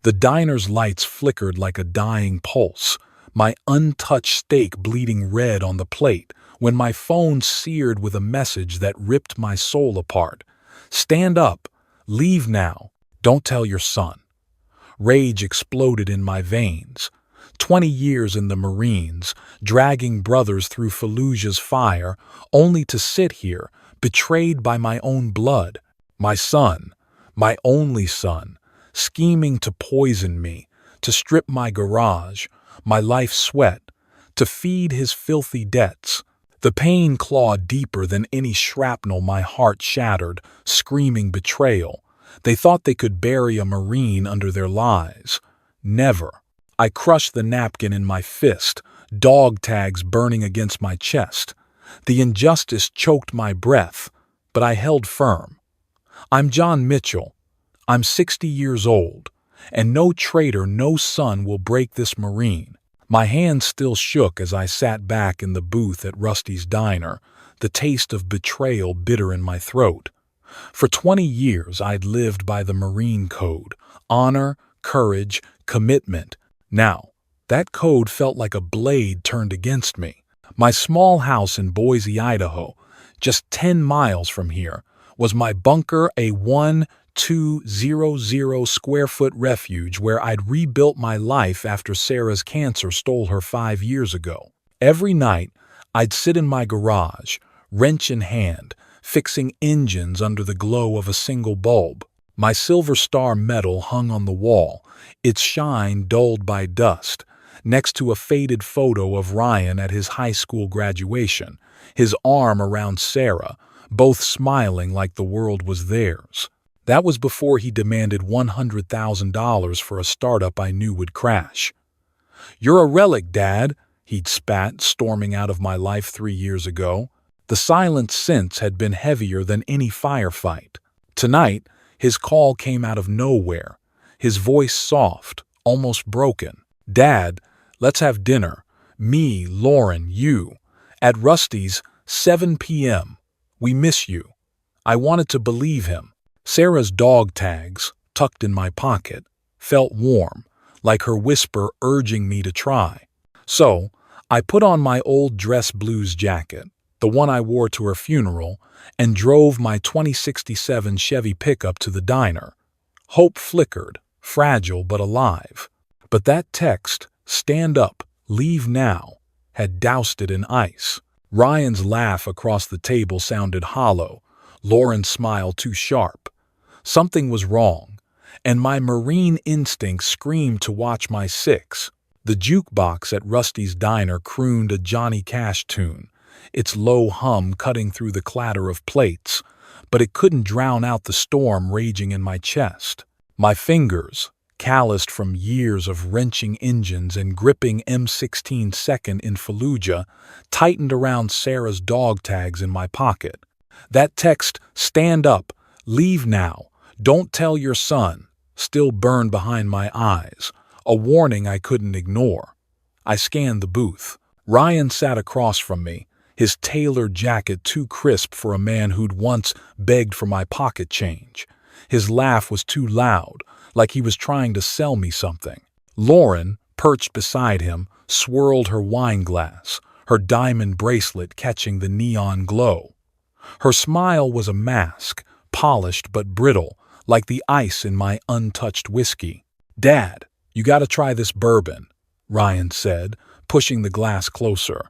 The diner's lights flickered like a dying pulse, my untouched steak bleeding red on the plate, when my phone seared with a message that ripped my soul apart. "Stand up. Leave now. Don't tell your son." Rage exploded in my veins. 20 years in the Marines, dragging brothers through Fallujah's fire, only to sit here, betrayed by my own blood. My son, my only son, scheming to poison me, to strip my garage, my life's sweat, to feed his filthy debts. The pain clawed deeper than any shrapnel. My heart shattered, screaming betrayal. They thought they could bury a Marine under their lies. Never. I crushed the napkin in my fist, dog tags burning against my chest. The injustice choked my breath, but I held firm. I'm John Mitchell. I'm 60 years old, and no traitor, no son will break this Marine. My hands still shook as I sat back in the booth at Rusty's diner, the taste of betrayal bitter in my throat. For 20 years I'd lived by the Marine code: honor, courage, commitment. Now, that code felt like a blade turned against me. My small house in Boise, Idaho, just 10 miles from here, was my bunker, a 1,200 square foot refuge where I'd rebuilt my life after Sarah's cancer stole her 5 years ago. Every night, I'd sit in my garage, wrench in hand, fixing engines under the glow of a single bulb. My Silver Star medal hung on the wall, its shine dulled by dust, next to a faded photo of Ryan at his high school graduation, his arm around Sarah, both smiling like the world was theirs. That was before he demanded $100,000 for a startup I knew would crash. "You're a relic, Dad," he'd spat, storming out of my life 3 years ago. The silence since had been heavier than any firefight. Tonight, his call came out of nowhere, his voice soft, almost broken. "Dad, let's have dinner. Me, Lauren, you. At Rusty's, 7 p.m. We miss you." I wanted to believe him. Sarah's dog tags, tucked in my pocket, felt warm, like her whisper urging me to try. So, I put on my old dress blues jacket, the one I wore to her funeral, and drove my 2067 Chevy pickup to the diner. Hope flickered, fragile but alive. But that text, "Stand up, leave now," had doused it in ice. Ryan's laugh across the table sounded hollow, Lauren's smile too sharp. Something was wrong, and my Marine instinct screamed to watch my six. The jukebox at Rusty's diner crooned a Johnny Cash tune, its low hum cutting through the clatter of plates, but it couldn't drown out the storm raging in my chest. My fingers, calloused from years of wrenching engines and gripping M16 second in Fallujah, tightened around Sarah's dog tags in my pocket. That text, "Stand up, leave now, don't tell your son," still burned behind my eyes, a warning I couldn't ignore. I scanned the booth. Ryan sat across from me, his tailored jacket too crisp for a man who'd once begged for my pocket change. His laugh was too loud, like he was trying to sell me something. Lauren, perched beside him, swirled her wine glass, her diamond bracelet catching the neon glow. Her smile was a mask, polished but brittle, like the ice in my untouched whiskey. "Dad, you gotta try this bourbon," Ryan said, pushing the glass closer.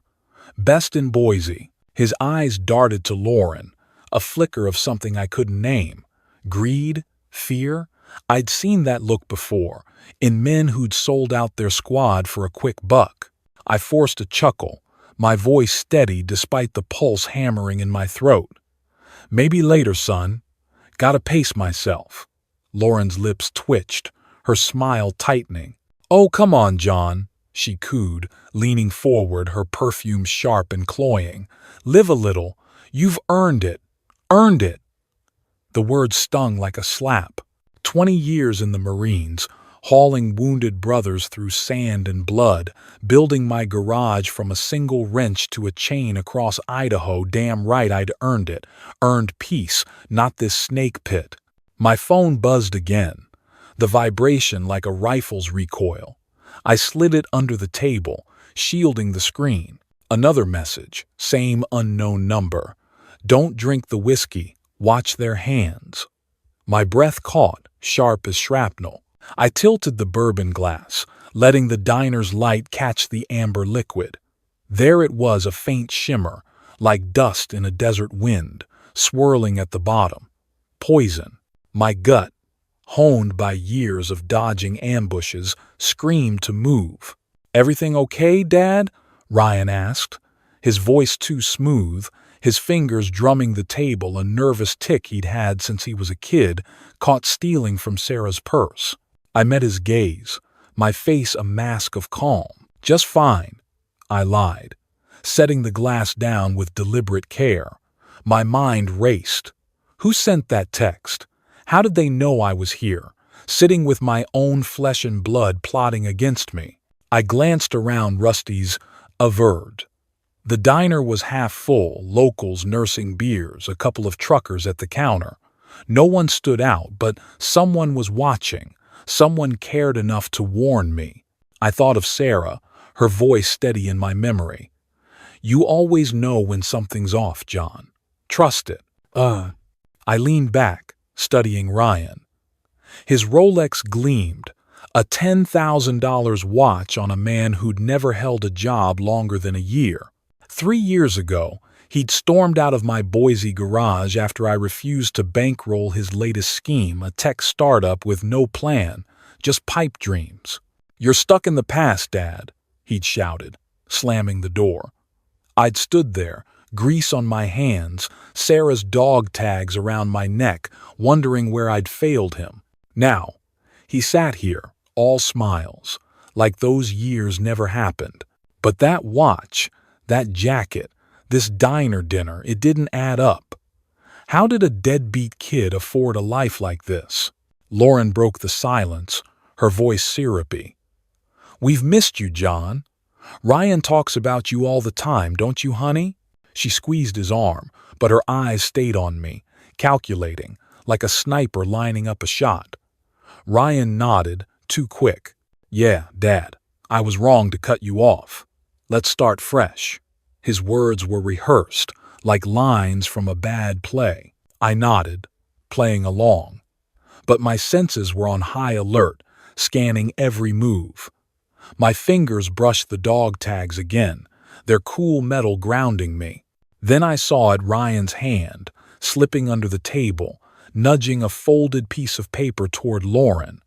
"Best in Boise." His eyes darted to Lauren, a flicker of something I couldn't name. Greed? Fear? I'd seen that look before, in men who'd sold out their squad for a quick buck. I forced a chuckle, my voice steady despite the pulse hammering in my throat. "Maybe later, son. Gotta pace myself." Lauren's lips twitched, her smile tightening. "Oh, come on, John," she cooed, leaning forward, her perfume sharp and cloying. "Live a little. You've earned it. Earned it." The words stung like a slap. 20 years in the Marines, hauling wounded brothers through sand and blood, building my garage from a single wrench to a chain across Idaho. Damn right I'd earned it. Earned peace, not this snake pit. My phone buzzed again. the vibration like a rifle's recoil. I slid it under the table, shielding the screen. Another message, same unknown number. Don't drink the whiskey, watch their hands. My breath caught, sharp as shrapnel. I tilted the bourbon glass, letting the diner's light catch the amber liquid. There it was, a faint shimmer, like dust in a desert wind, swirling at the bottom. Poison. My gut, honed by years of dodging ambushes, screamed to move. "Everything okay, Dad?" Ryan asked, his voice too smooth, his fingers drumming the table, a nervous tic he'd had since he was a kid, caught stealing from Sarah's purse. I met his gaze, my face a mask of calm. "Just fine," I lied, setting the glass down with deliberate care. My mind raced. Who sent that text? How did they know I was here, sitting with my own flesh and blood plotting against me? I glanced around Rusty's averred. The diner was half full, locals nursing beers, a couple of truckers at the counter. No one stood out, but someone was watching. Someone cared enough to warn me. I thought of Sarah, her voice steady in my memory. "You always know when something's off, John. Trust it." I leaned back, studying Ryan. His Rolex gleamed, a $10,000 watch on a man who'd never held a job longer than a year. 3 years ago, he'd stormed out of my Boise garage after I refused to bankroll his latest scheme, a tech startup with no plan, just pipe dreams. "You're stuck in the past, Dad," he'd shouted, slamming the door. I'd stood there, grease on my hands, Sarah's dog tags around my neck, wondering where I'd failed him. Now, he sat here, all smiles, like those years never happened. But that watch, that jacket, this diner dinner, it didn't add up. How did a deadbeat kid afford a life like this? Lauren broke the silence, her voice syrupy. "We've missed you, John. Ryan talks about you all the time, don't you, honey?" She squeezed his arm, but her eyes stayed on me, calculating, like a sniper lining up a shot. Ryan nodded, too quick. "Yeah, Dad, I was wrong to cut you off. Let's start fresh." His words were rehearsed, like lines from a bad play. I nodded, playing along. But my senses were on high alert, scanning every move. My fingers brushed the dog tags again, their cool metal grounding me. Then I saw at Ryan's hand, slipping under the table, nudging a folded piece of paper toward Lauren.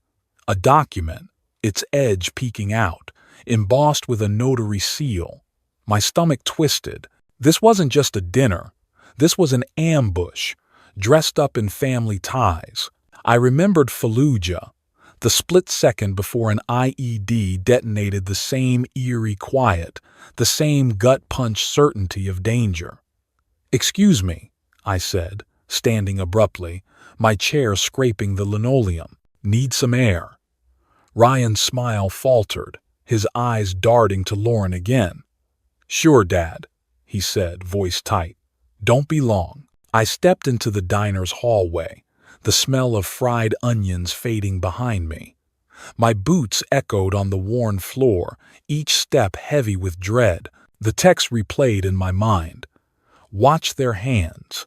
A document, its edge peeking out, embossed with a notary seal. My stomach twisted. This wasn't just a dinner. This was an ambush, dressed up in family ties. I remembered Fallujah, the split second before an IED detonated, the same eerie quiet, the same gut-punch certainty of danger. "Excuse me," I said, standing abruptly, my chair scraping the linoleum. "Need some air." Ryan's smile faltered, his eyes darting to Lauren again. "Sure, Dad," he said, voice tight. "Don't be long." I stepped into the diner's hallway, the smell of fried onions fading behind me. My boots echoed on the worn floor, each step heavy with dread. The text replayed in my mind. "Watch their hands."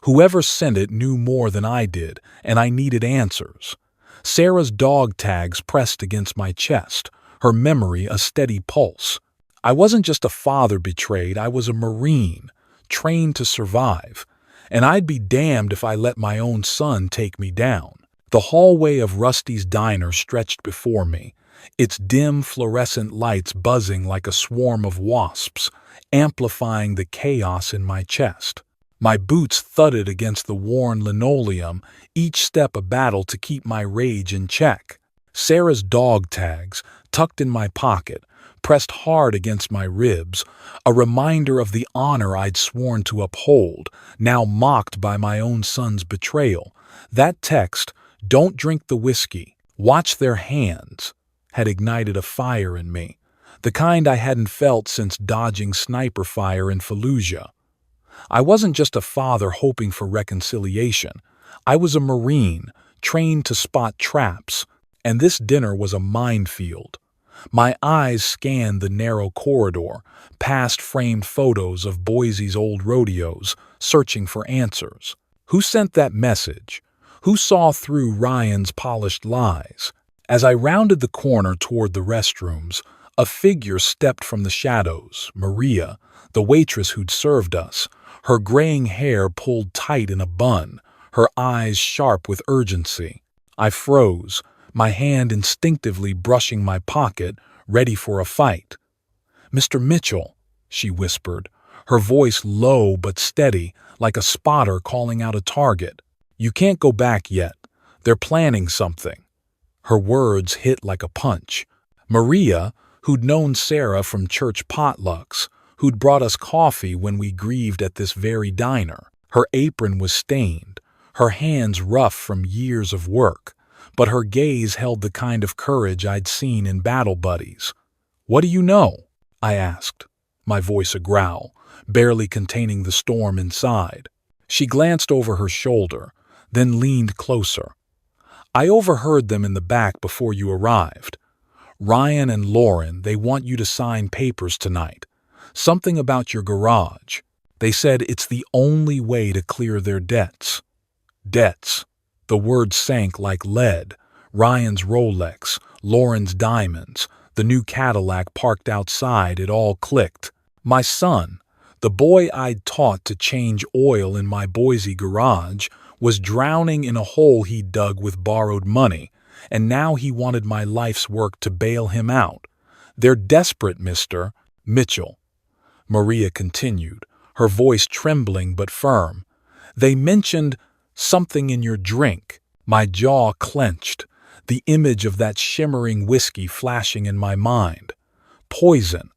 Whoever sent it knew more than I did, and I needed answers. Sarah's dog tags pressed against my chest, her memory a steady pulse. I wasn't just a father betrayed, I was a Marine, trained to survive. And I'd be damned if I let my own son take me down. The hallway of Rusty's diner stretched before me, its dim fluorescent lights buzzing like a swarm of wasps, amplifying the chaos in my chest. My boots thudded against the worn linoleum, each step a battle to keep my rage in check. Sarah's dog tags, tucked in my pocket, pressed hard against my ribs, a reminder of the honor I'd sworn to uphold, now mocked by my own son's betrayal. That text, "Don't drink the whiskey, watch their hands," had ignited a fire in me, the kind I hadn't felt since dodging sniper fire in Fallujah. I wasn't just a father hoping for reconciliation. I was a Marine, trained to spot traps, And this dinner was a minefield. My eyes scanned the narrow corridor, past framed photos of Boise's old rodeos, searching for answers. Who sent that message? Who saw through Ryan's polished lies? As I rounded the corner toward the restrooms, a figure stepped from the shadows, Maria, the waitress who'd served us, her graying hair pulled tight in a bun, her eyes sharp with urgency. I froze, my hand instinctively brushing my pocket, ready for a fight. "Mr. Mitchell," she whispered, her voice low but steady, like a spotter calling out a target. "You can't go back yet. They're planning something." Her words hit like a punch. Maria, who'd known Sarah from church potlucks, who'd brought us coffee when we grieved at this very diner. Her apron was stained, her hands rough from years of work, but her gaze held the kind of courage I'd seen in battle buddies. "What do you know?" I asked, my voice a growl, barely containing the storm inside. She glanced over her shoulder, then leaned closer. "I overheard them in the back before you arrived. Ryan and Lauren, they want you to sign papers tonight. Something about your garage. They said it's the only way to clear their debts." Debts. The word sank like lead. Ryan's Rolex, Lauren's diamonds, the new Cadillac parked outside, it all clicked. My son, the boy I'd taught to change oil in my Boise garage, was drowning in a hole he'd dug with borrowed money, and now he wanted my life's work to bail him out. "They're desperate, Mr. Mitchell," Maria continued, her voice trembling but firm. "They mentioned something in your drink." My jaw clenched, the image of that shimmering whiskey flashing in my mind. Poison.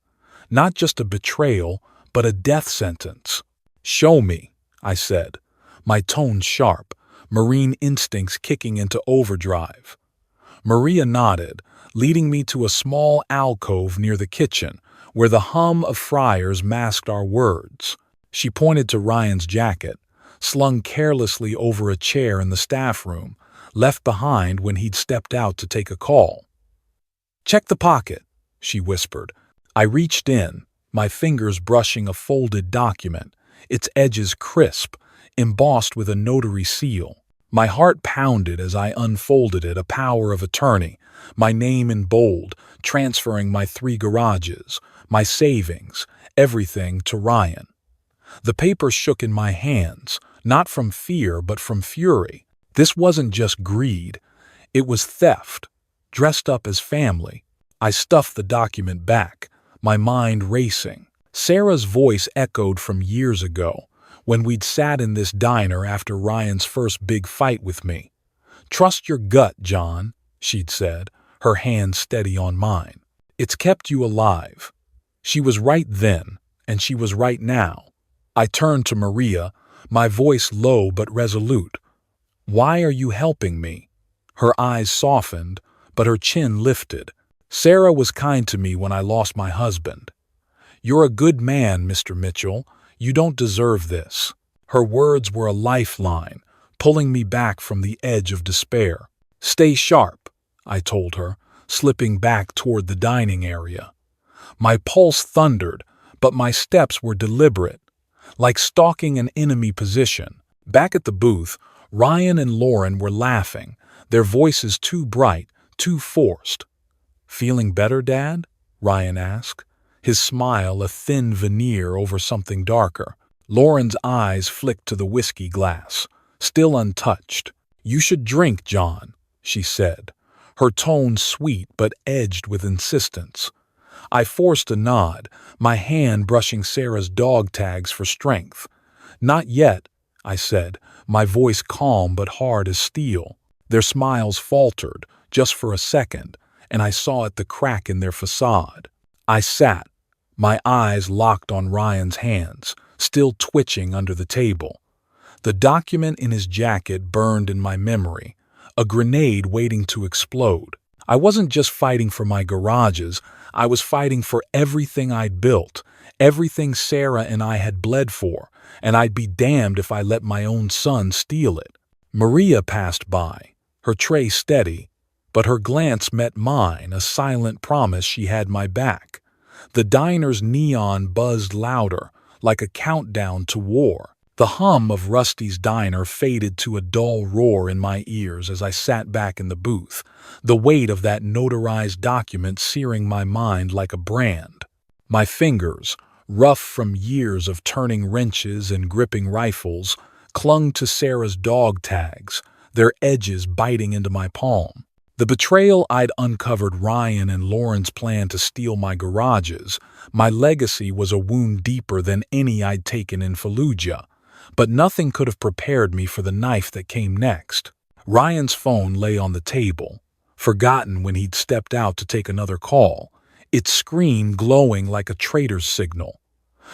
Not just a betrayal, but a death sentence. "Show me," I said, my tone sharp, marine instincts kicking into overdrive. Maria nodded, leading me to a small alcove near the kitchen, where the hum of fryers masked our words. She pointed to Ryan's jacket, slung carelessly over a chair in the staff room, left behind when he'd stepped out to take a call. "Check the pocket," she whispered. I reached in, my fingers brushing a folded document, its edges crisp, embossed with a notary seal. My heart pounded as I unfolded it, a power of attorney, my name in bold, transferring my 3 garages, my savings, everything to Ryan. The paper shook in my hands, not from fear but from fury. This wasn't just greed, it was theft, dressed up as family. I stuffed the document back, my mind racing. Sarah's voice echoed from years ago, when we'd sat in this diner after Ryan's first big fight with me. "Trust your gut, John," she'd said, her hand steady on mine. "It's kept you alive." She was right then, and she was right now. I turned to Maria, my voice low but resolute. "Why are you helping me?" Her eyes softened, but her chin lifted. "Sarah was kind to me when I lost my husband." "You're a good man, Mr. Mitchell. You don't deserve this." Her words were a lifeline, pulling me back from the edge of despair. "Stay sharp," I told her, slipping back toward the dining area. My pulse thundered, but my steps were deliberate, like stalking an enemy position. Back at the booth, Ryan and Lauren were laughing, their voices too bright, too forced. "Feeling better, Dad?" Ryan asked, his smile a thin veneer over something darker. Lauren's eyes flicked to the whiskey glass, still untouched. "You should drink, John," she said, her tone sweet but edged with insistence. I forced a nod, my hand brushing Sarah's dog tags for strength. "Not yet," I said, my voice calm but hard as steel. Their smiles faltered, just for a second, and I saw at the crack in their facade. I sat, my eyes locked on Ryan's hands, still twitching under the table. The document in his jacket burned in my memory, a grenade waiting to explode. I wasn't just fighting for my garages, I was fighting for everything I'd built, everything Sarah and I had bled for, and I'd be damned if I let my own son steal it. Maria passed by, her tray steady. but her glance met mine, a silent promise she had my back. The diner's neon buzzed louder, like a countdown to war. The hum of Rusty's diner faded to a dull roar in my ears as I sat back in the booth, the weight of that notarized document searing my mind like a brand. My fingers, rough from years of turning wrenches and gripping rifles, clung to Sarah's dog tags, their edges biting into my palm. The betrayal I'd uncovered, Ryan and Lauren's plan to steal my garages, my legacy was a wound deeper than any I'd taken in Fallujah. But nothing could have prepared me for the knife that came next. Ryan's phone lay on the table, forgotten when he'd stepped out to take another call, its screen glowing like a traitor's signal.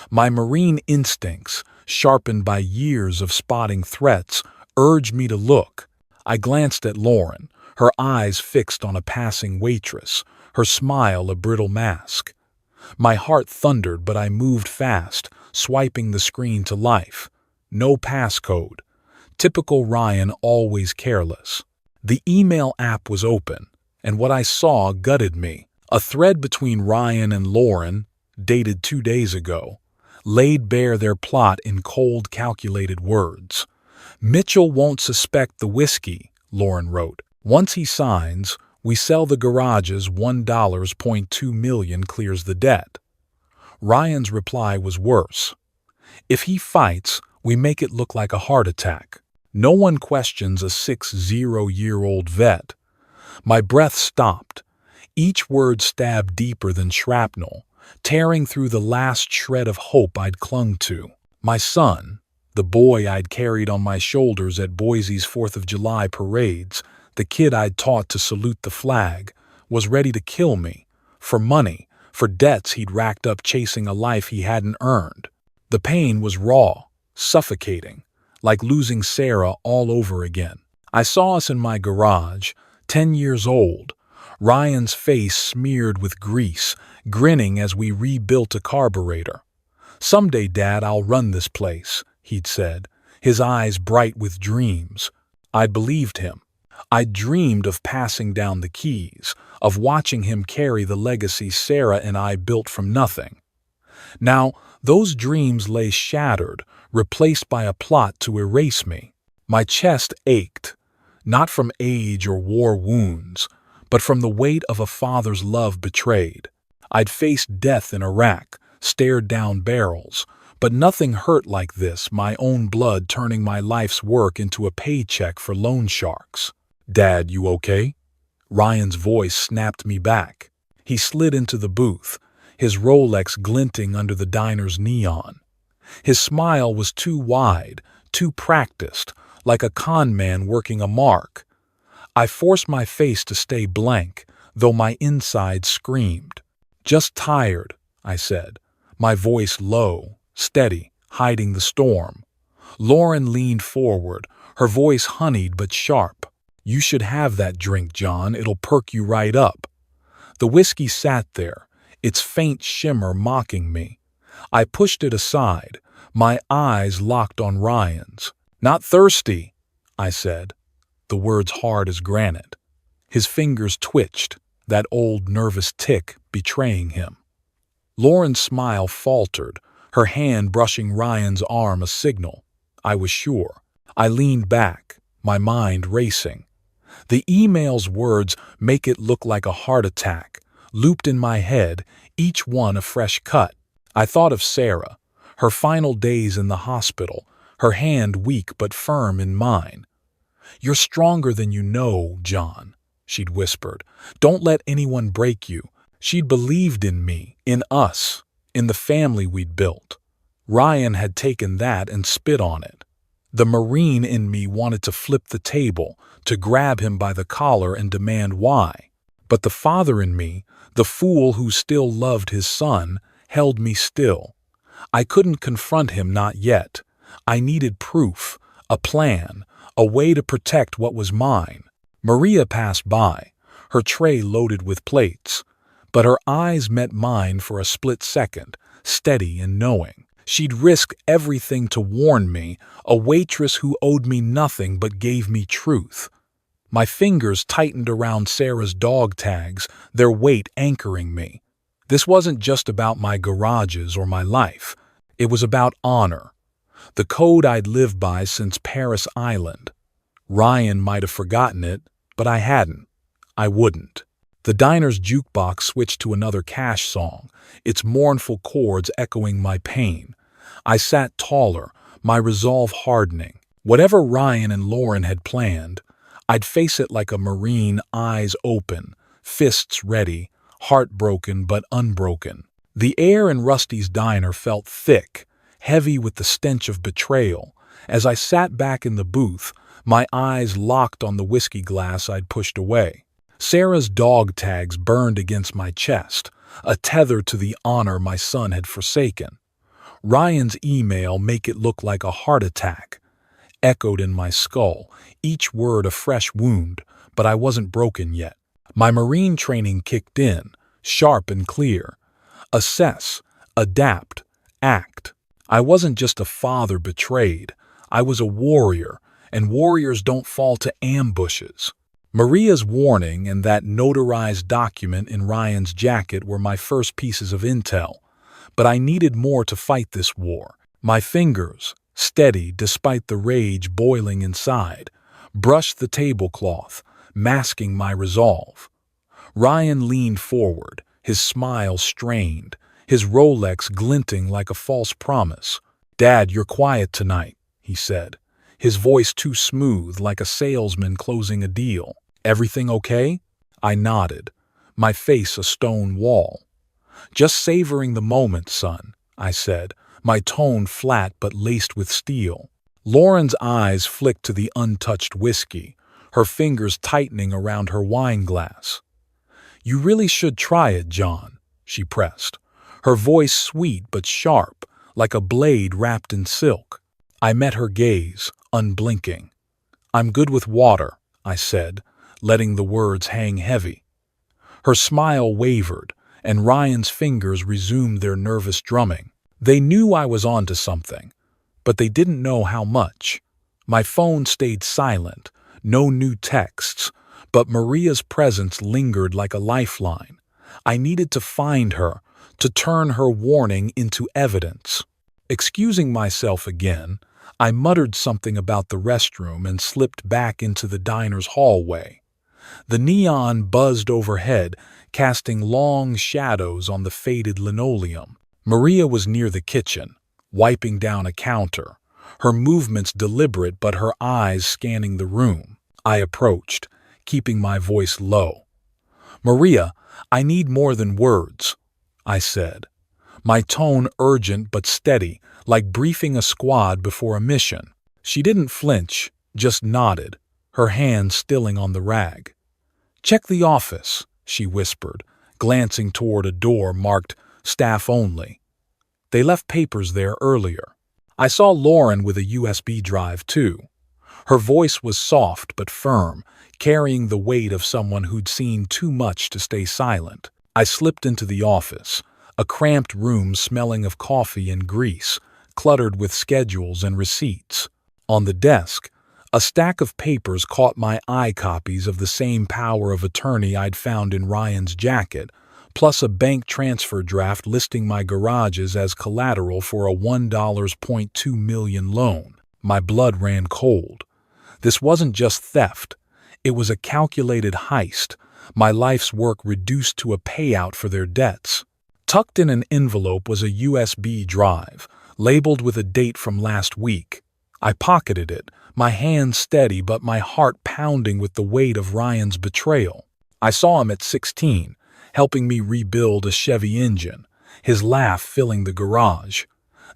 My marine instincts, sharpened by years of spotting threats, urged me to look. I glanced at Lauren, her eyes fixed on a passing waitress, her smile a brittle mask. My heart thundered, but I moved fast, swiping the screen to life. No passcode. Typical Ryan, always careless. The email app was open, and what I saw gutted me. A thread between Ryan and Lauren, dated 2 days ago, laid bare their plot in cold, calculated words. "Mitchell won't suspect the whiskey," Lauren wrote. "Once he signs, we sell the garages, $1.2 million clears the debt." Ryan's reply was worse. "If he fights, we make it look like a heart attack. No one questions a 60-year-old vet." My breath stopped. Each word stabbed deeper than shrapnel, tearing through the last shred of hope I'd clung to. My son, the boy I'd carried on my shoulders at Boise's 4th of July parades, the kid I'd taught to salute the flag, was ready to kill me. For money, for debts he'd racked up chasing a life he hadn't earned. The pain was raw, suffocating, like losing Sarah all over again. I saw us in my garage, 10 years old, Ryan's face smeared with grease, grinning as we rebuilt a carburetor. "Someday, Dad, I'll run this place," he'd said, his eyes bright with dreams. I'd believed him. I'd dreamed of passing down the keys, of watching him carry the legacy Sarah and I built from nothing. Now, those dreams lay shattered, replaced by a plot to erase me. My chest ached, not from age or war wounds, but from the weight of a father's love betrayed. I'd faced death in Iraq, stared down barrels, but nothing hurt like this, my own blood turning my life's work into a paycheck for loan sharks. "Dad, you okay?" Ryan's voice snapped me back. He slid into the booth, his Rolex glinting under the diner's neon. His smile was too wide, too practiced, like a con man working a mark. I forced my face to stay blank, though my inside screamed. "Just tired," I said, my voice low, steady, hiding the storm. Lauren leaned forward, her voice honeyed but sharp. "You should have that drink, John. It'll perk you right up." The whiskey sat there, its faint shimmer mocking me. I pushed it aside, my eyes locked on Ryan's. "Not thirsty," I said, the words hard as granite. His fingers twitched, that old nervous tick betraying him. Lauren's smile faltered, her hand brushing Ryan's arm a signal. I was sure. I leaned back, my mind racing. The email's words make it look like a heart attack, looped in my head, each one a fresh cut. I thought of Sarah, her final days in the hospital, her hand weak but firm in mine. "You're stronger than you know, John," she'd whispered. "Don't let anyone break you." She'd believed in me, in us, in the family we'd built. Ryan had taken that and spit on it. The Marine in me wanted to flip the table, to grab him by the collar and demand why. But the father in me, the fool who still loved his son, held me still. I couldn't confront him, not yet. I needed proof, a plan, a way to protect what was mine. Maria passed by, her tray loaded with plates, but her eyes met mine for a split second, steady and knowing. She'd risk everything to warn me, a waitress who owed me nothing but gave me truth. My fingers tightened around Sarah's dog tags, their weight anchoring me. This wasn't just about my garages or my life. It was about honor, the code I'd lived by since Paris Island. Ryan might have forgotten it, but I hadn't. I wouldn't. The diner's jukebox switched to another Cash song, its mournful chords echoing my pain. I sat taller, my resolve hardening. Whatever Ryan and Lauren had planned, I'd face it like a Marine, eyes open, fists ready, heartbroken but unbroken. The air in Rusty's diner felt thick, heavy with the stench of betrayal. As I sat back in the booth, my eyes locked on the whiskey glass I'd pushed away. Sarah's dog tags burned against my chest, a tether to the honor my son had forsaken. Ryan's email, "make it look like a heart attack," echoed in my skull, each word a fresh wound, but I wasn't broken yet. My Marine training kicked in, sharp and clear. Assess, adapt, act. I wasn't just a father betrayed. I was a warrior, and warriors don't fall to ambushes. Maria's warning and that notarized document in Ryan's jacket were my first pieces of intel, but I needed more to fight this war. My fingers, steady despite the rage boiling inside, brushed the tablecloth, masking my resolve. Ryan leaned forward, his smile strained, his Rolex glinting like a false promise. "Dad, you're quiet tonight," he said, his voice too smooth, like a salesman closing a deal. "Everything okay?" I nodded, my face a stone wall. "Just savoring the moment, son," I said, my tone flat but laced with steel. Lauren's eyes flicked to the untouched whiskey, her fingers tightening around her wine glass. "You really should try it, John," she pressed, her voice sweet but sharp, like a blade wrapped in silk. I met her gaze, unblinking. "I'm good with water," I said, letting the words hang heavy. Her smile wavered, and Ryan's fingers resumed their nervous drumming. They knew I was onto something, but they didn't know how much. My phone stayed silent, no new texts, but Maria's presence lingered like a lifeline. I needed to find her, to turn her warning into evidence. Excusing myself again, I muttered something about the restroom and slipped back into the diner's hallway. The neon buzzed overhead, casting long shadows on the faded linoleum. Maria was near the kitchen, wiping down a counter, her movements deliberate but her eyes scanning the room. I approached, keeping my voice low. "Maria, I need more than words," I said, my tone urgent but steady, like briefing a squad before a mission. She didn't flinch, just nodded, her hand stilling on the rag. "Check the office," she whispered, glancing toward a door marked "Staff Only." They left papers there earlier. I saw Lauren with a USB drive too. Her voice was soft but firm, carrying the weight of someone who'd seen too much to stay silent. I slipped into the office, a cramped room smelling of coffee and grease, cluttered with schedules and receipts. On the desk, a stack of papers caught my eye, copies of the same power of attorney I'd found in Ryan's jacket, plus a bank transfer draft listing my garages as collateral for a $1.2 million loan. My blood ran cold. This wasn't just theft. It was a calculated heist, my life's work reduced to a payout for their debts. Tucked in an envelope was a USB drive, labeled with a date from last week. I pocketed it, my hand steady but my heart pounding with the weight of Ryan's betrayal. I saw him at 16, helping me rebuild a Chevy engine, his laugh filling the garage.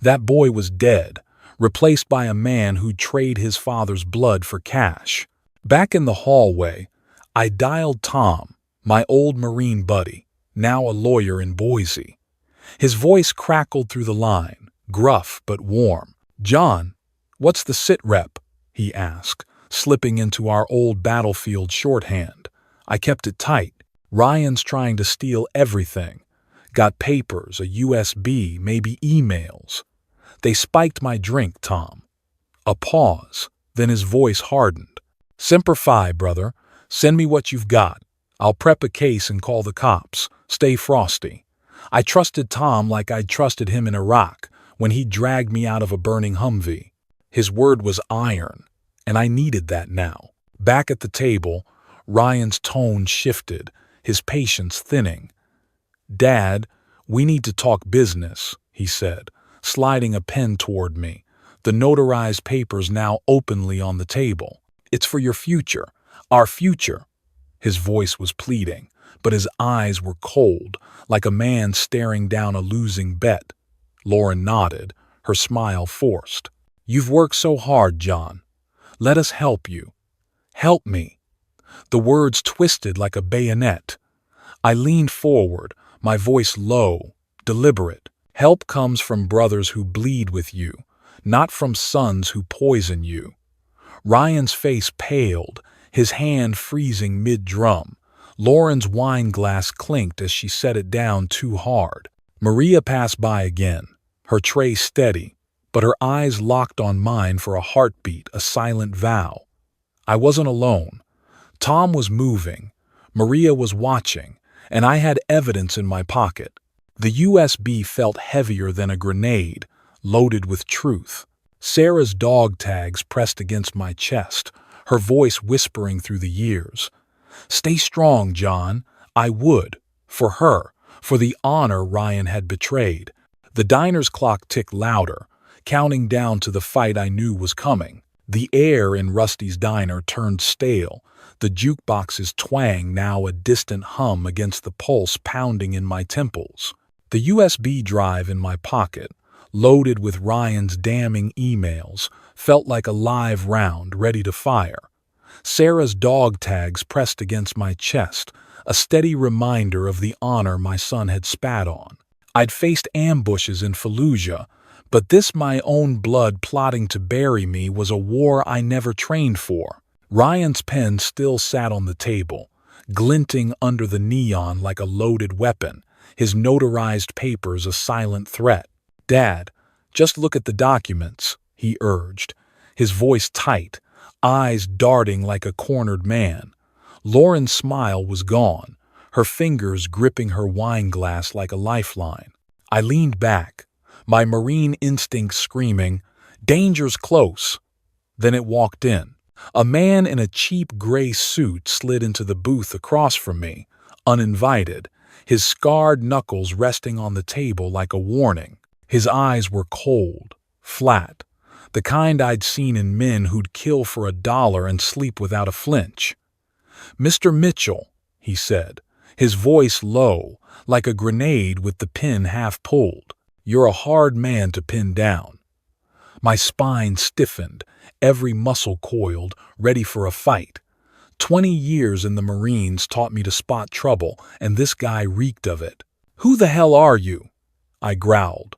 That boy was dead, replaced by a man who'd trade his father's blood for cash. Back in the hallway, I dialed Tom, my old Marine buddy, now a lawyer in Boise. His voice crackled through the line, gruff but warm. "John, what's the sit rep?" he asked, slipping into our old battlefield shorthand. I kept it tight. "Ryan's trying to steal everything. Got papers, a USB, maybe emails." They spiked my drink, Tom. A pause, then his voice hardened. "Semper Fi, brother. Send me what you've got. I'll prep a case and call the cops. Stay frosty. I trusted Tom like I'd trusted him in Iraq when he dragged me out of a burning Humvee. His word was iron, and I needed that now. Back at the table, Ryan's tone shifted, his patience thinning. "Dad, we need to talk business," he said, sliding a pen toward me, the notarized papers now openly on the table. "It's for your future, our future." His voice was pleading, but his eyes were cold, like a man staring down a losing bet. Lauren nodded, her smile forced. "You've worked so hard, John. Let us help you." "Help me." The words twisted like a bayonet. I leaned forward, my voice low, deliberate. "Help comes from brothers who bleed with you, not from sons who poison you." Ryan's face paled, his hand freezing mid-drum. Lauren's wine glass clinked as she set it down too hard. Maria passed by again, her tray steady, but her eyes locked on mine for a heartbeat, a silent vow. I wasn't alone. Tom was moving, Maria was watching, and I had evidence in my pocket. The USB felt heavier than a grenade, loaded with truth. Sarah's dog tags pressed against my chest, her voice whispering through the years. "Stay strong, John." I would. For her, for the honor Ryan had betrayed. The diner's clock ticked louder, counting down to the fight I knew was coming. The air in Rusty's diner turned stale, the jukebox's twang now a distant hum against the pulse pounding in my temples. The USB drive in my pocket, loaded with Ryan's damning emails, felt like a live round ready to fire. Sarah's dog tags pressed against my chest, a steady reminder of the honor my son had spat on. I'd faced ambushes in Fallujah, but this my own blood plotting to bury me was a war I never trained for. Ryan's pen still sat on the table, glinting under the neon like a loaded weapon, his notarized papers a silent threat. "Dad, just look at the documents," he urged, his voice tight, eyes darting like a cornered man. Lauren's smile was gone, her fingers gripping her wine glass like a lifeline. I leaned back, my marine instinct screaming, "Danger's close." Then it walked in. A man in a cheap gray suit slid into the booth across from me, uninvited, his scarred knuckles resting on the table like a warning. His eyes were cold, flat, the kind I'd seen in men who'd kill for $1 and sleep without a flinch. "Mr. Mitchell," he said, his voice low, like a grenade with the pin half pulled. "You're a hard man to pin down." My spine stiffened, every muscle coiled, ready for a fight. 20 years in the Marines taught me to spot trouble, and this guy reeked of it. "Who the hell are you?" I growled,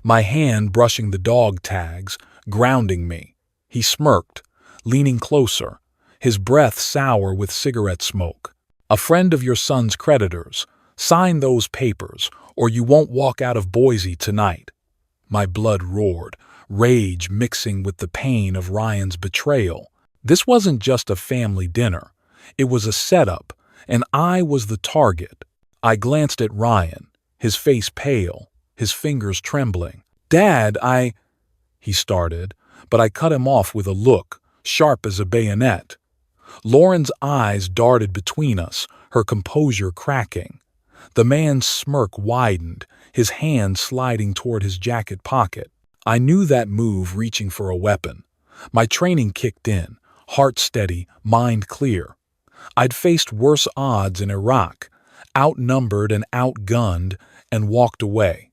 my hand brushing the dog tags, grounding me. He smirked, leaning closer, his breath sour with cigarette smoke. "A friend of your son's creditors. Sign those papers, or you won't walk out of Boise tonight." My blood roared, rage mixing with the pain of Ryan's betrayal. This wasn't just a family dinner. It was a setup, and I was the target. I glanced at Ryan, his face pale, his fingers trembling. "Dad, he started, but I cut him off with a look, sharp as a bayonet. Lauren's eyes darted between us, her composure cracking. The man's smirk widened, his hand sliding toward his jacket pocket. I knew that move reaching for a weapon. My training kicked in, heart steady, mind clear. I'd faced worse odds in Iraq, outnumbered and outgunned, and walked away.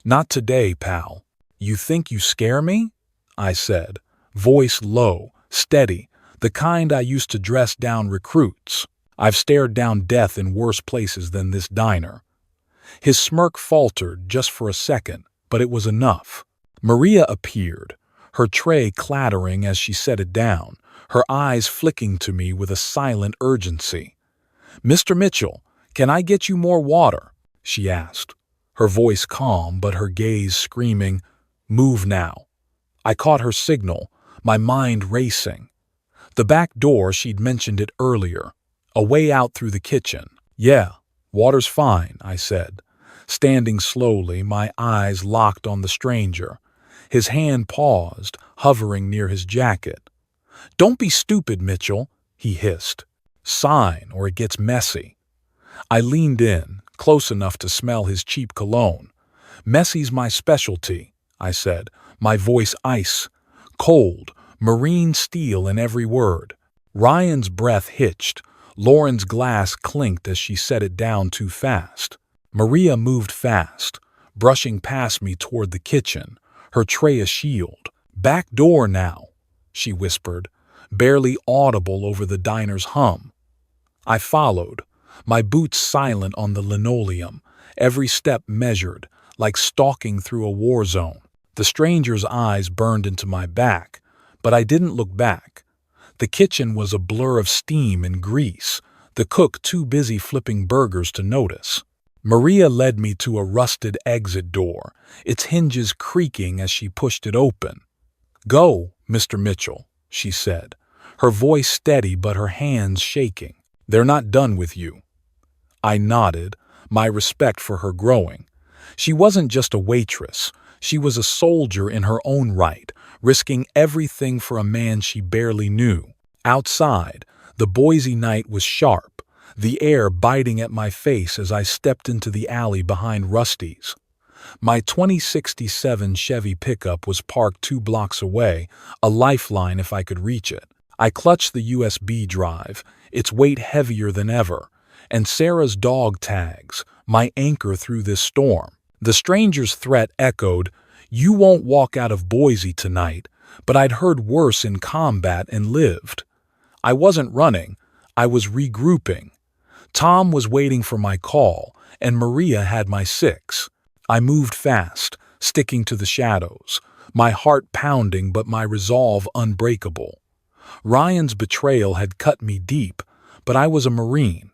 "Not today, pal." "You think you scare me?" I said, voice low, steady, the kind I used to dress down recruits. "I've stared down death in worse places than this diner." His smirk faltered just for a second, but it was enough. Maria appeared, her tray clattering as she set it down, her eyes flicking to me with a silent urgency. "Mr. Mitchell, can I get you more water?" she asked, her voice calm but her gaze screaming, "Move now." I caught her signal, my mind racing. The back door, she'd mentioned it earlier. A way out through the kitchen. Yeah, water's fine, I said, standing slowly, my eyes locked on the stranger. His hand paused, hovering near his jacket. Don't be stupid, Mitchell, he hissed. Sign, or it gets messy. I leaned in, close enough to smell his cheap cologne. Messy's my specialty, I said, my voice ice, cold, marine steel in every word. Ryan's breath hitched. Lauren's glass clinked as she set it down too fast. Maria moved fast, brushing past me toward the kitchen, her tray a shield. Back door now, she whispered, barely audible over the diner's hum. I followed, my boots silent on the linoleum, every step measured, like stalking through a war zone. The stranger's eyes burned into my back, but I didn't look back. The kitchen was a blur of steam and grease, the cook too busy flipping burgers to notice. Maria led me to a rusted exit door, its hinges creaking as she pushed it open. Go, Mr. Mitchell, she said, her voice steady but her hands shaking. They're not done with you. I nodded, my respect for her growing. She wasn't just a waitress. She was a soldier in her own right, risking everything for a man she barely knew. Outside, the Boise night was sharp, the air biting at my face as I stepped into the alley behind Rusty's. My 2067 Chevy pickup was parked 2 blocks away, a lifeline if I could reach it. I clutched the USB drive, its weight heavier than ever, and Sarah's dog tags, my anchor through this storm. The stranger's threat echoed, "You won't walk out of Boise tonight," but I'd heard worse in combat and lived. I wasn't running, I was regrouping. Tom was waiting for my call, and Maria had my 6. I moved fast, sticking to the shadows, my heart pounding but my resolve unbreakable. Ryan's betrayal had cut me deep, but I was a Marine.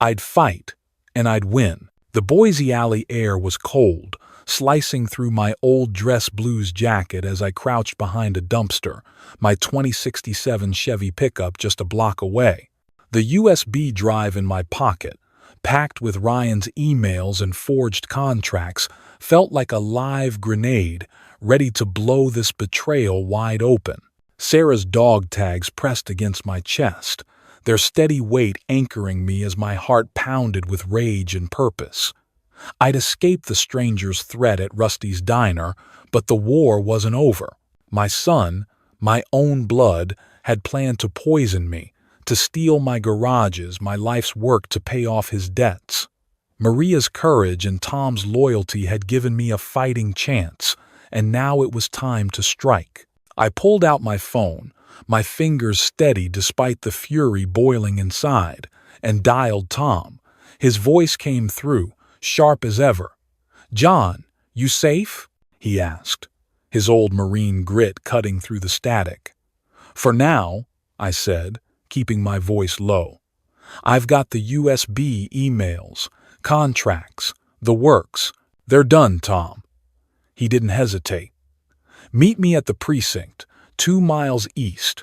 I'd fight, and I'd win. The Boise alley air was cold, slicing through my old dress blues jacket as I crouched behind a dumpster, my 2067 Chevy pickup just a block away. The USB drive in my pocket, packed with Ryan's emails and forged contracts, felt like a live grenade, ready to blow this betrayal wide open. Sarah's dog tags pressed against my chest, their steady weight anchoring me as my heart pounded with rage and purpose. I'd escaped the stranger's threat at Rusty's diner, but the war wasn't over. My son, my own blood, had planned to poison me, to steal my garages, my life's work to pay off his debts. Maria's courage and Tom's loyalty had given me a fighting chance, and now it was time to strike. I pulled out my phone, my fingers steady despite the fury boiling inside, and dialed Tom. His voice came through, sharp as ever. "John, you safe?" he asked, his old Marine grit cutting through the static. "For now," I said, keeping my voice low. "I've got the USB emails, contracts, the works. They're done, Tom." He didn't hesitate. "Meet me at the precinct, 2 miles east.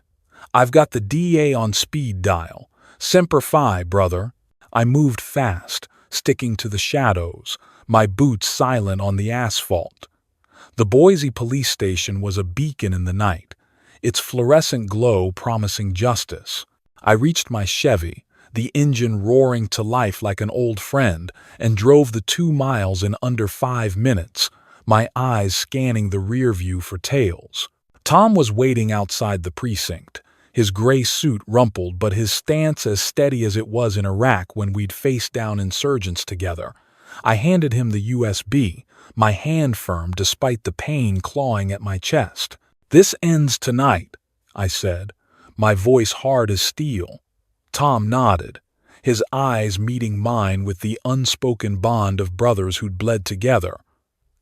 I've got the DA on speed dial. Semper Fi, brother." I moved fast, sticking to the shadows, my boots silent on the asphalt. The Boise police station was a beacon in the night, its fluorescent glow promising justice. I reached my Chevy, the engine roaring to life like an old friend, and drove the 2 miles in under 5 minutes, my eyes scanning the rear view for tails. Tom was waiting outside the precinct, his gray suit rumpled but his stance as steady as it was in Iraq when we'd faced down insurgents together. I handed him the USB, my hand firm despite the pain clawing at my chest. "This ends tonight," I said, my voice hard as steel. Tom nodded, his eyes meeting mine with the unspoken bond of brothers who'd bled together.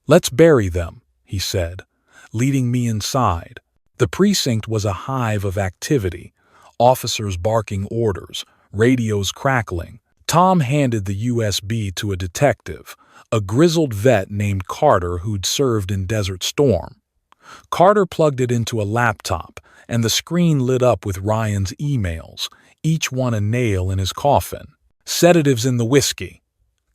"Let's bury them," he said, leading me inside. The precinct was a hive of activity, officers barking orders, radios crackling. Tom handed the USB to a detective, a grizzled vet named Carter who'd served in Desert Storm. Carter plugged it into a laptop, and the screen lit up with Ryan's emails, each one a nail in his coffin. "Sedatives in the whiskey,"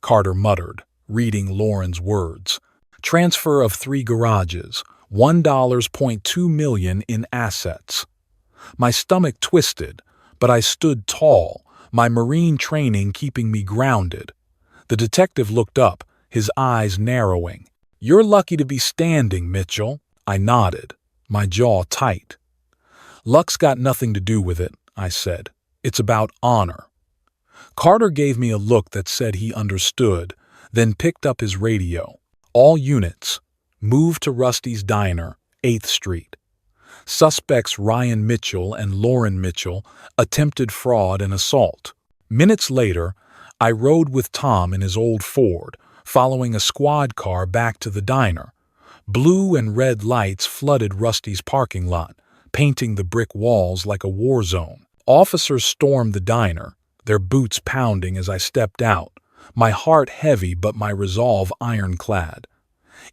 Carter muttered, reading Lauren's words. "Transfer of 3 garages, $1.2 million in assets." My stomach twisted, but I stood tall, my Marine training keeping me grounded. The detective looked up, his eyes narrowing. "You're lucky to be standing, Mitchell." I nodded, my jaw tight. "Luck's got nothing to do with it," I said. "It's about honor." Carter gave me a look that said he understood, then picked up his radio. "All units, move to Rusty's Diner, 8th Street. Suspects Ryan Mitchell and Lauren Mitchell attempted fraud and assault." Minutes later, I rode with Tom in his old Ford, following a squad car back to the diner. Blue and red lights flooded Rusty's parking lot, painting the brick walls like a war zone. Officers stormed the diner, their boots pounding as I stepped out, my heart heavy but my resolve ironclad.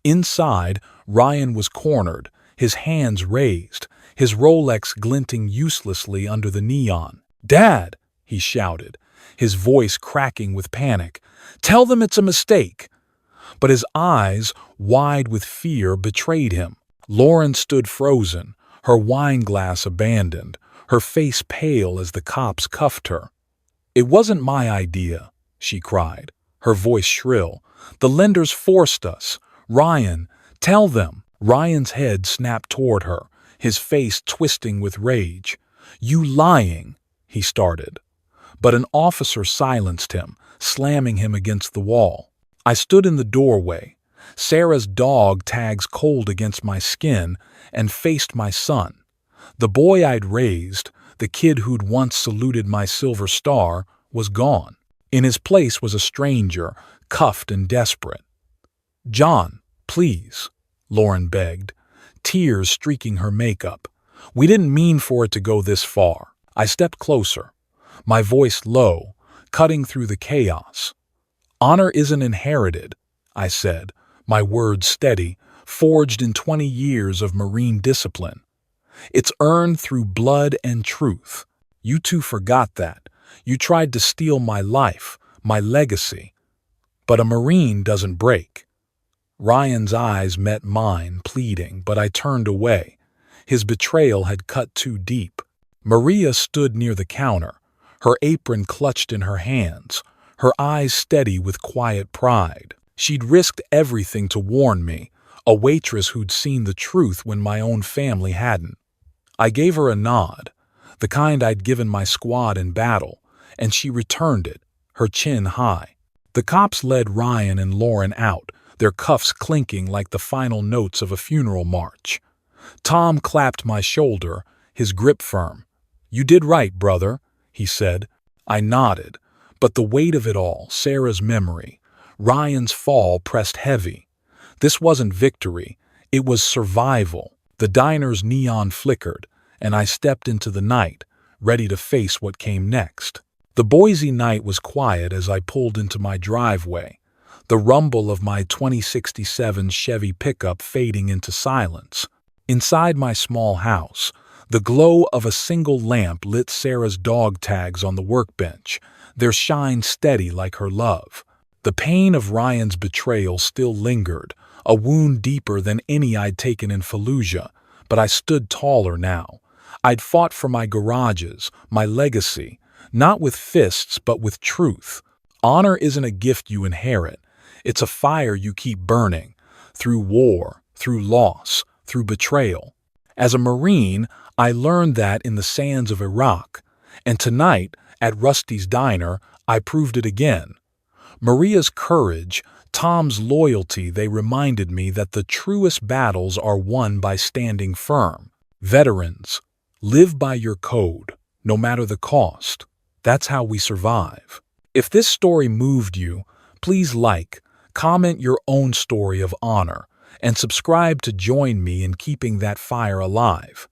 Inside, Ryan was cornered, his hands raised, his Rolex glinting uselessly under the neon. "Dad!" he shouted, his voice cracking with panic. "Tell them it's a mistake!" But his eyes, wide with fear, betrayed him. Lauren stood frozen, her wine glass abandoned, her face pale as the cops cuffed her. "It wasn't my idea," she cried, her voice shrill. "The lenders forced us. Ryan, tell them." Ryan's head snapped toward her, his face twisting with rage. "You lying," he started. But an officer silenced him, slamming him against the wall. I stood in the doorway, Sarah's dog tags cold against my skin, and faced my son. The boy I'd raised, the kid who'd once saluted my silver star, was gone. In his place was a stranger, cuffed and desperate. "John, please," Lauren begged, tears streaking her makeup. "We didn't mean for it to go this far." I stepped closer, my voice low, cutting through the chaos. "Honor isn't inherited," I said, my words steady, forged in 20 years of Marine discipline. "It's earned through blood and truth. You two forgot that. You tried to steal my life, my legacy. But a Marine doesn't break." Ryan's eyes met mine, pleading, but I turned away. His betrayal had cut too deep. Maria stood near the counter, her apron clutched in her hands, her eyes steady with quiet pride. She'd risked everything to warn me, a waitress who'd seen the truth when my own family hadn't. I gave her a nod, the kind I'd given my squad in battle, and she returned it, her chin high. The cops led Ryan and Lauren out, their cuffs clinking like the final notes of a funeral march. Tom clapped my shoulder, his grip firm. "You did right, brother," he said. I nodded, but the weight of it all, Sarah's memory, Ryan's fall pressed heavy. This wasn't victory, it was survival. The diner's neon flickered, and I stepped into the night, ready to face what came next. The Boise night was quiet as I pulled into my driveway, the rumble of my 2067 Chevy pickup fading into silence. Inside my small house, the glow of a single lamp lit Sarah's dog tags on the workbench, their shine steady like her love. The pain of Ryan's betrayal still lingered, a wound deeper than any I'd taken in Fallujah, but I stood taller now. I'd fought for my garages, my legacy, not with fists but with truth. Honor isn't a gift you inherit. It's a fire you keep burning, through war, through loss, through betrayal. As a Marine, I learned that in the sands of Iraq, and tonight, at Rusty's Diner, I proved it again. Maria's courage, Tom's loyalty, they reminded me that the truest battles are won by standing firm. Veterans, live by your code, no matter the cost. That's how we survive. If this story moved you, please like, comment your own story of honor, and subscribe to join me in keeping that fire alive.